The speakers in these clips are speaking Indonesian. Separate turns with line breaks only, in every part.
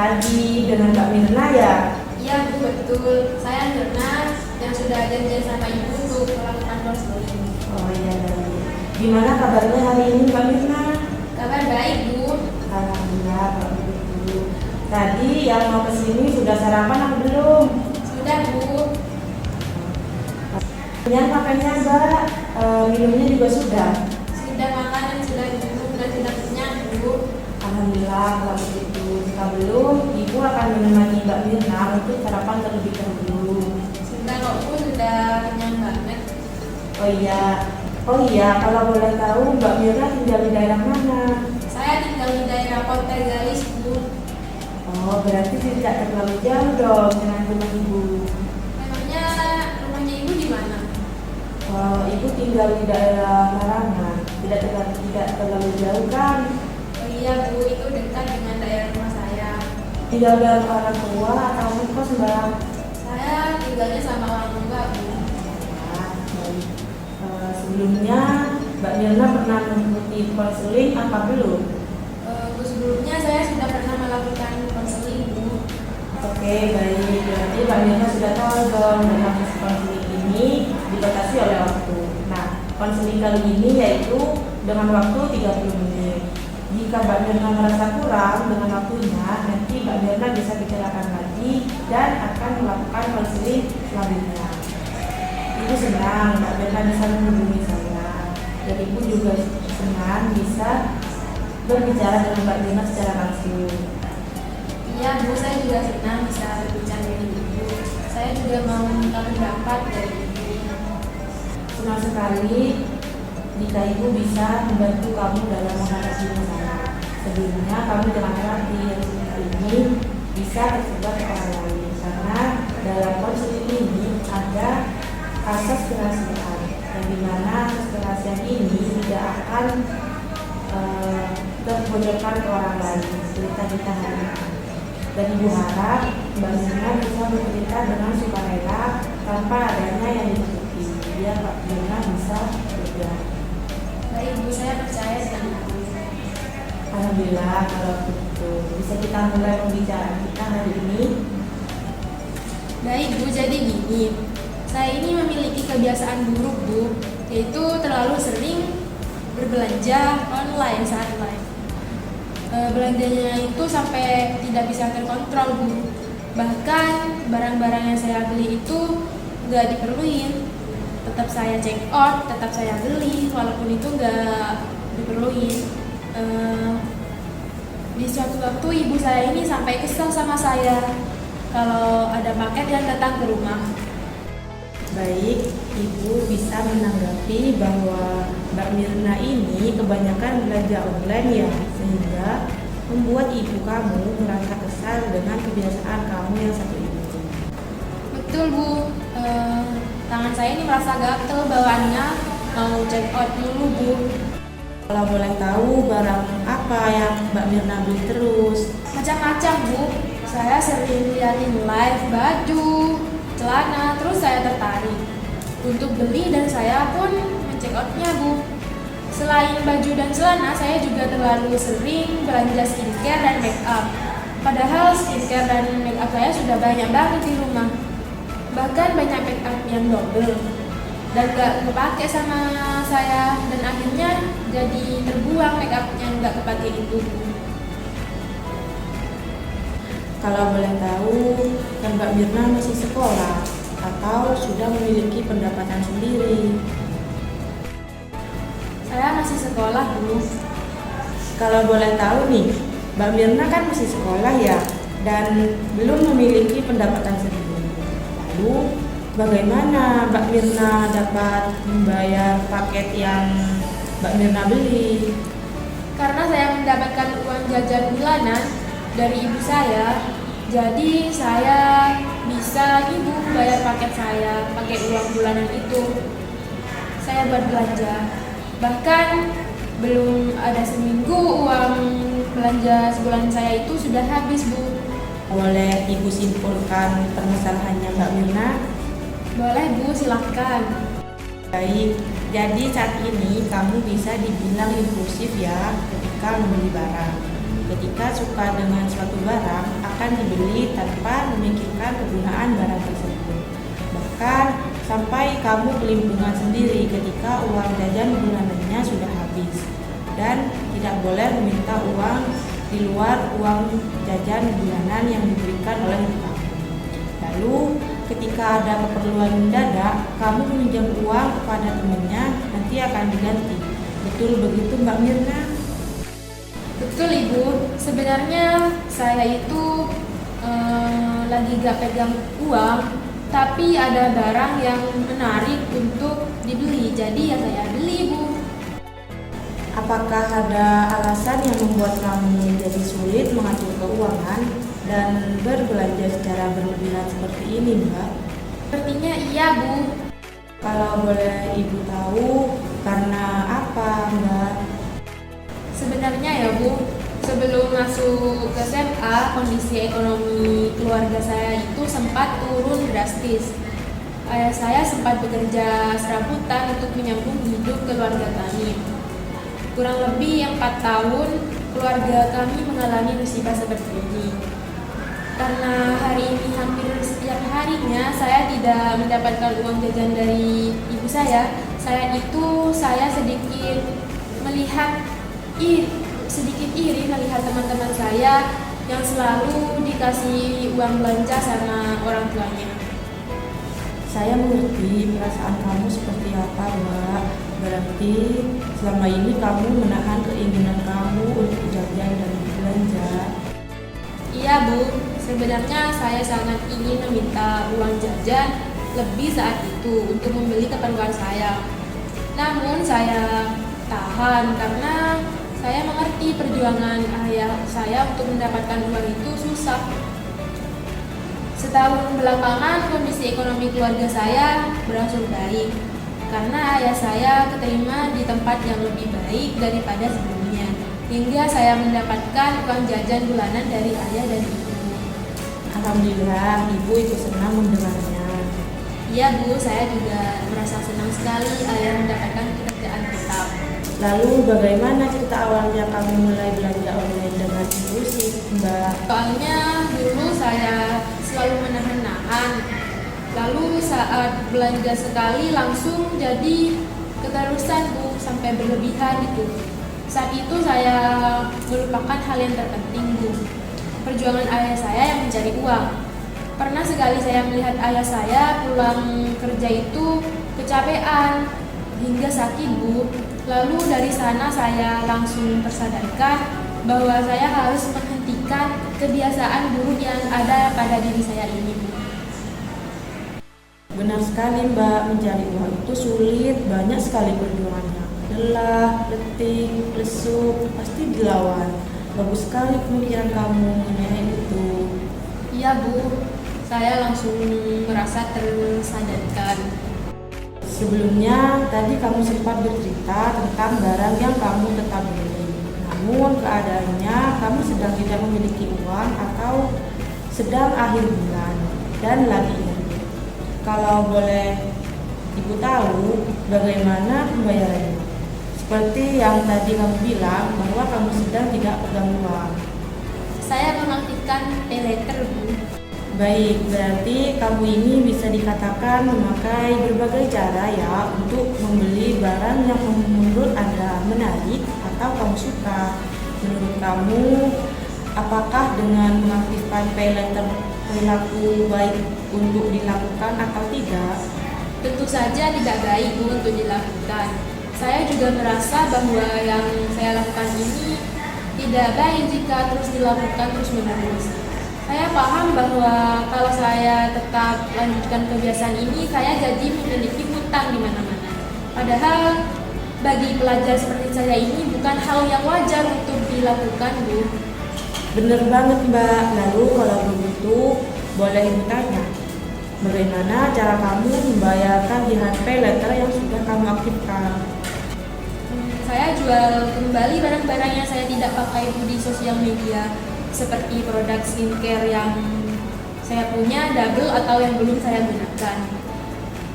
tadi dengan Mbak Mirna ya?
Iya Bu, betul. Saya Mirna yang sudah janjian sama Ibu untuk melakukan konseling.
Oh iya, baik. Gimana kabarnya hari ini Mbak Mirna?
Kabar baik Bu.
Alhamdulillah kalau begitu. Tadi yang mau kesini sudah sarapan atau belum?
Sudah Bu.
Kemudian makannya Mbak, minumnya juga sudah?
Sudah makan, sudah minum, dan sudah kenyang Bu.
Alhamdulillah kalau begitu. Jika belum, Ibu akan menemani Mbak Mirna untuk sarapan terlebih dahulu.
Sudah kok Bu, sudah kenyang banget.
Oh iya, kalau boleh tahu Mbak Mirna tinggal di daerah mana?
Saya tinggal di daerah Kota Galis Bu.
Oh, berarti tidak terlalu jauh dong dengan rumah Ibu.
Memangnya rumahnya Ibu di mana?
Kalau Ibu tinggal di daerah Larangan, tidak terlalu jauh kan?
Oh iya Bu, itu dekat dengan daerah rumah saya.
Tinggal dengan orang tua atau kos Mbak?
Saya tinggalnya sama orang tua Bu.
Nah, baik. Sebelumnya Mbak Mirna pernah mengikuti konseling apa belum?
Sebelumnya saya sudah pernah melakukan konseling Bu.
Oke, baik. Berarti Mbak Mirna sudah tahu dong bahwa konseling ini dibatasi oleh waktu. Nah, konseling kali ini yaitu dengan waktu 30 menit. Jika Mbak Mirna merasa kurang dengan waktunya, nanti Mbak Mirna bisa bicarakan lagi dan akan melakukan konseling selanjutnya. Ibu senang Mbak Mirna bisa menghubungi saya. Dan Ibu juga senang bisa berbicara dengan Mbak Mirna secara langsung.
Iya Bu, saya juga senang bisa berbicara dengan Ibu. Saya juga mau minta pendapat dari Ibu.
Senang sekali jika Ibu bisa membantu kamu dalam menghadapi masalah. Sebelumnya kamu jangan khawatir, hal ini bisa tersebar ke orang lain karena dalam konseling ini ada asas kerahasiaan yang dimana asas kerahasiaan ini tidak akan terbocorkan ke orang lain cerita kita hari ini. Dan Ibu harap Mbak Mirna bisa bercerita dengan sukarela tanpa adanya yang ditutupi biar Mbak Mirna bisa bergerak.
Baik Bu, saya percaya dengan Ibu.
Alhamdulillah kalau begitu. Bisa kita mulai pembicaraan kita hari ini.
Baik Bu, jadi gini. Saya ini memiliki kebiasaan buruk Bu, yaitu terlalu sering berbelanja online saat live. Belanjanya itu sampai tidak bisa terkontrol Bu. Bahkan barang-barang yang saya beli itu nggak diperluin. Tetap saya check out, tetap saya beli, walaupun itu nggak diperluin. Di suatu waktu ibu saya ini sampai kesel sama saya kalau ada paket yang datang ke rumah.
Baik, Ibu bisa menanggapi bahwa Mbak Mirna ini kebanyakan belanja online ya, sehingga membuat ibu kamu merasa kesal dengan kebiasaan kamu yang satu ini.
Betul Bu, tangan saya ini merasa gatel bawaannya, mau check out dulu Bu.
Kalau boleh tahu barang apa yang Mbak Mirna beli terus?
Macam-macam Bu, saya sering liatin live baju, celana, terus saya tertarik untuk beli dan saya pun men-check outnya Bu. Selain baju dan celana, saya juga terlalu sering belanja skincare dan make up. Padahal skincare dan make up saya sudah banyak banget di rumah. Bahkan banyak make up yang double dan gak kepake sama saya, dan akhirnya jadi terbuang make up yang gak kepake itu.
Kalau boleh tahu, kan Mbak Mirna masih sekolah atau sudah memiliki pendapatan sendiri?
Saya masih sekolah Bu.
Kalau boleh tahu nih, Mbak Mirna kan masih sekolah ya, dan belum memiliki pendapatan sendiri. Lalu, bagaimana Mbak Mirna dapat membayar paket yang Mbak Mirna beli?
Karena saya mendapatkan uang jajan bulanan dari ibu saya, jadi saya bisa ibu bayar paket saya pakai uang bulanan itu. Saya buat belanja. Bahkan belum ada seminggu uang belanja sebulan saya itu sudah habis Bu.
Boleh Ibu simpulkan permasalahannya Mbak Mirna?
Boleh Bu, silahkan.
Baik, jadi saat ini kamu bisa dibilang impulsif ya ketika membeli barang. Ketika suka dengan suatu barang, akan dibeli tanpa memikirkan kegunaan barang tersebut. Bahkan sampai kamu kelimpungan sendiri ketika uang jajan bulanannya sudah habis. Dan tidak boleh meminta uang di luar uang jajan bulanan yang diberikan oleh ibu kamu. Lalu ketika ada keperluan mendadak, kamu meminjam uang kepada temannya, nanti akan diganti. Betul begitu Mbak Mirna?
Betul Ibu, sebenarnya saya itu lagi gak pegang uang, tapi ada barang yang menarik untuk dibeli, jadi ya saya beli Ibu.
Apakah ada alasan yang membuat kamu jadi sulit mengatur keuangan dan berbelanja secara berlebihan seperti ini, Mbak?
Sepertinya iya Bu.
Kalau boleh Ibu tahu, karena apa, Mbak?
Sebenarnya ya Bu, sebelum masuk ke SMA, kondisi ekonomi keluarga saya itu sempat turun drastis. Ayah saya sempat bekerja serabutan untuk menyambung hidup keluarga kami. Kurang lebih 4 tahun, keluarga kami mengalami musibah seperti ini. Karena hari ini hampir setiap harinya saya tidak mendapatkan uang jajan dari ibu saya sedikit iri melihat teman-teman saya yang selalu dikasih uang belanja sama orang tuanya.
Saya mengerti perasaan kamu seperti apa, Mbak. Berarti selama ini kamu menahan keinginan kamu untuk jajan dan belanja.
Iya Bu, sebenarnya saya sangat ingin meminta uang jajan lebih saat itu untuk membeli keperluan saya. Namun saya tahan karena saya mengerti perjuangan ayah saya untuk mendapatkan uang itu susah. Setahun belakangan kondisi ekonomi keluarga saya berangsur baik karena ayah saya keterima di tempat yang lebih baik daripada sebelumnya, hingga saya mendapatkan uang jajan bulanan dari ayah dan ibu.
Alhamdulillah, Ibu ikut senang mendengarnya.
Iya Bu, saya juga merasa senang sekali ayah mendapatkan pekerjaan tetap.
Lalu bagaimana cerita awalnya kamu mulai belanja online dengan impulsif, Mbak?
Soalnya dulu saya selalu menahan-nahan, lalu saat belanja sekali langsung jadi keterusan Bu, sampai berlebihan gitu. Saat itu saya melupakan hal yang terpenting Bu, perjuangan ayah saya yang mencari uang. Pernah sekali saya melihat ayah saya pulang kerja itu kecapean hingga sakit Bu. Lalu dari sana saya langsung tersadarkan bahwa saya harus menghentikan kebiasaan buruk yang ada pada diri saya ini Bu.
Benar sekali, Mbak, mencari uang itu sulit, banyak sekali perjuangannya. Lelah, letih, lesu, pasti dilawan. Bagus sekali pemikiran kamu mengenai itu.
Iya Bu, saya langsung merasa tersadarkan.
Sebelumnya, tadi kamu sempat bercerita tentang barang yang kamu tetap beli. Namun keadaannya kamu sedang tidak memiliki uang atau sedang akhir bulan dan lagi iri. Kalau boleh Ibu tahu bagaimana pembayarannya? Seperti yang tadi kamu bilang bahwa kamu sedang tidak pegang uang.
Saya mengaktifkan paylater Bu.
Baik, berarti kamu ini bisa dikatakan memakai berbagai cara ya untuk membeli barang yang menurut Anda menarik atau kamu suka. Menurut kamu, apakah dengan mengaktifkan paylater perilaku baik untuk dilakukan atau tidak?
Tentu saja tidak baik Bu untuk dilakukan. Saya juga merasa bahwa yang saya lakukan ini tidak baik jika terus dilakukan terus-menerus. Saya paham bahwa kalau saya tetap lanjutkan kebiasaan ini, saya jadi memiliki hutang di mana-mana. Padahal bagi pelajar seperti saya ini bukan hal yang wajar untuk dilakukan, Bu.
Bener banget, Mbak. Lalu kalau begitu, boleh Ibu tanya, bagaimana cara kamu membayarkan di paylater yang sudah kamu aktifkan?
Saya jual kembali barang-barang yang saya tidak pakai Bu di sosial media, seperti produk skincare yang saya punya double atau yang belum saya gunakan.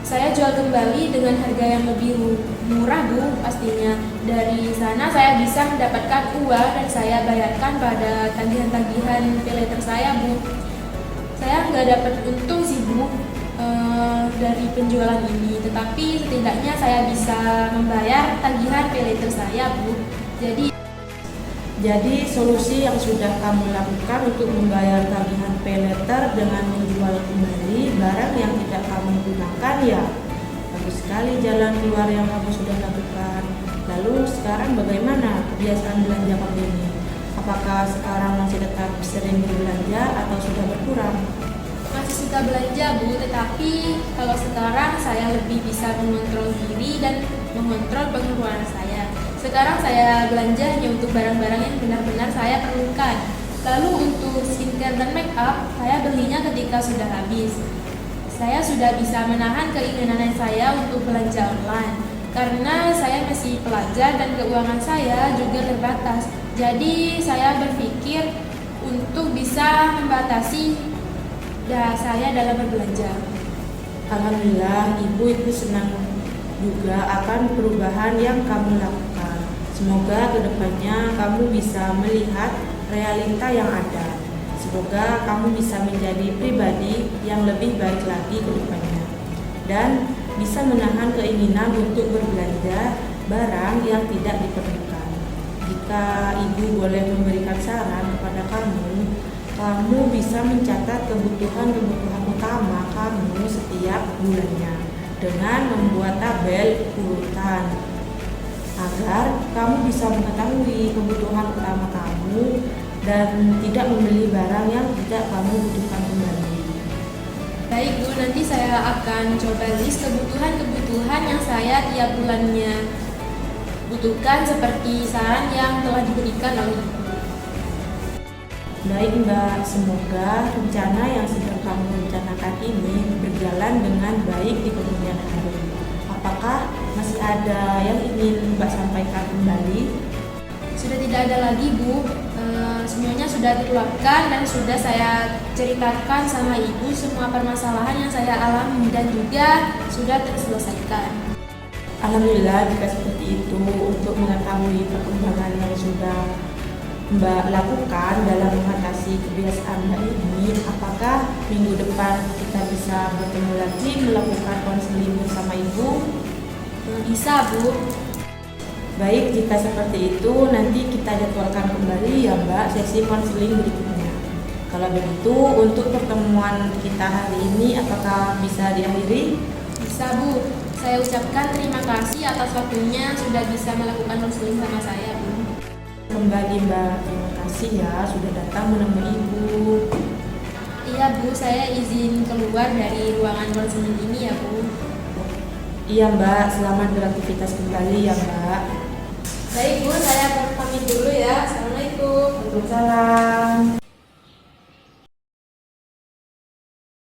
Saya jual kembali dengan harga yang lebih murah Bu pastinya. Dari sana sana saya bisa mendapatkan uang dan saya bayarkan pada tagihan-tagihan paylater saya, Bu. Saya nggak dapat untung sih, Bu, dari penjualan ini, tetapi setidaknya saya bisa membayar tagihan paylater saya, Bu.
Jadi solusi yang sudah kamu lakukan untuk membayar tagihan paylater dengan menjual kembali barang yang tidak kamu gunakan, ya bagus sekali jalan keluar yang kamu sudah lakukan. Lalu sekarang bagaimana kebiasaan belanja kamu ini? Apakah sekarang masih tetap sering berbelanja atau sudah berkurang?
Masih suka belanja, Bu, tetapi kalau sekarang saya lebih bisa mengontrol diri dan mengontrol pengeluaran saya. Sekarang saya belanja hanya untuk barang-barang yang benar-benar saya perlukan. Lalu untuk skincare dan make up, saya belinya ketika sudah habis. Saya sudah bisa menahan keinginan saya untuk belanja online karena saya masih pelajar dan keuangan saya juga terbatas. Jadi saya berpikir untuk bisa membatasi saya dalam berbelanja.
Alhamdulillah, ibu senang juga akan perubahan yang kamu lakukan. Semoga kedepannya kamu bisa melihat realita yang ada. Semoga kamu bisa menjadi pribadi yang lebih baik lagi ke depannya dan bisa menahan keinginan untuk berbelanja barang yang tidak diperlukan. Jika ibu boleh memberikan saran kepada kamu, kamu bisa mencatat kebutuhan-kebutuhan utama kamu setiap bulannya dengan membuat tabel urutan agar kamu bisa mengetahui kebutuhan utama kamu dan tidak membeli barang yang tidak kamu butuhkan kembali.
Baik, Bu, nanti saya akan coba list kebutuhan-kebutuhan yang saya tiap bulannya butuhkan seperti saran yang telah diberikan oleh Ibu.
Baik Mbak, semoga rencana yang sedang kamu rencanakan ini berjalan dengan baik di kemudian hari. Apakah masih ada yang ingin Mbak sampaikan kembali?
Sudah tidak ada lagi, Bu. Semuanya sudah terluapkan dan sudah saya ceritakan sama Ibu semua permasalahan yang saya alami dan juga sudah terselesaikan.
Alhamdulillah jika seperti itu. Untuk mengetahui perkembangan yang sudah Mbak lakukan dalam mengatasi kebiasaan Mbak ini, apakah minggu depan kita bisa bertemu lagi melakukan konseling bersama Ibu?
Bisa, Bu.
Baik, jika seperti itu nanti kita jadwalkan kembali ya Mbak sesi konseling berikutnya. Kalau begitu untuk pertemuan kita hari ini apakah bisa diakhiri?
Bisa, Bu. Saya ucapkan terima kasih atas waktunya sudah bisa melakukan konseling sama saya, Bu.
Kembali Mbak, terima kasih ya sudah datang menemui Ibu.
Iya, Bu, saya izin keluar dari ruangan konseling ini ya, Bu.
Iya Mbak, selamat beraktivitas kembali ya Mbak.
Baik, Bu, saya pamit dulu ya. Assalamualaikum.
Waalaikumsalam.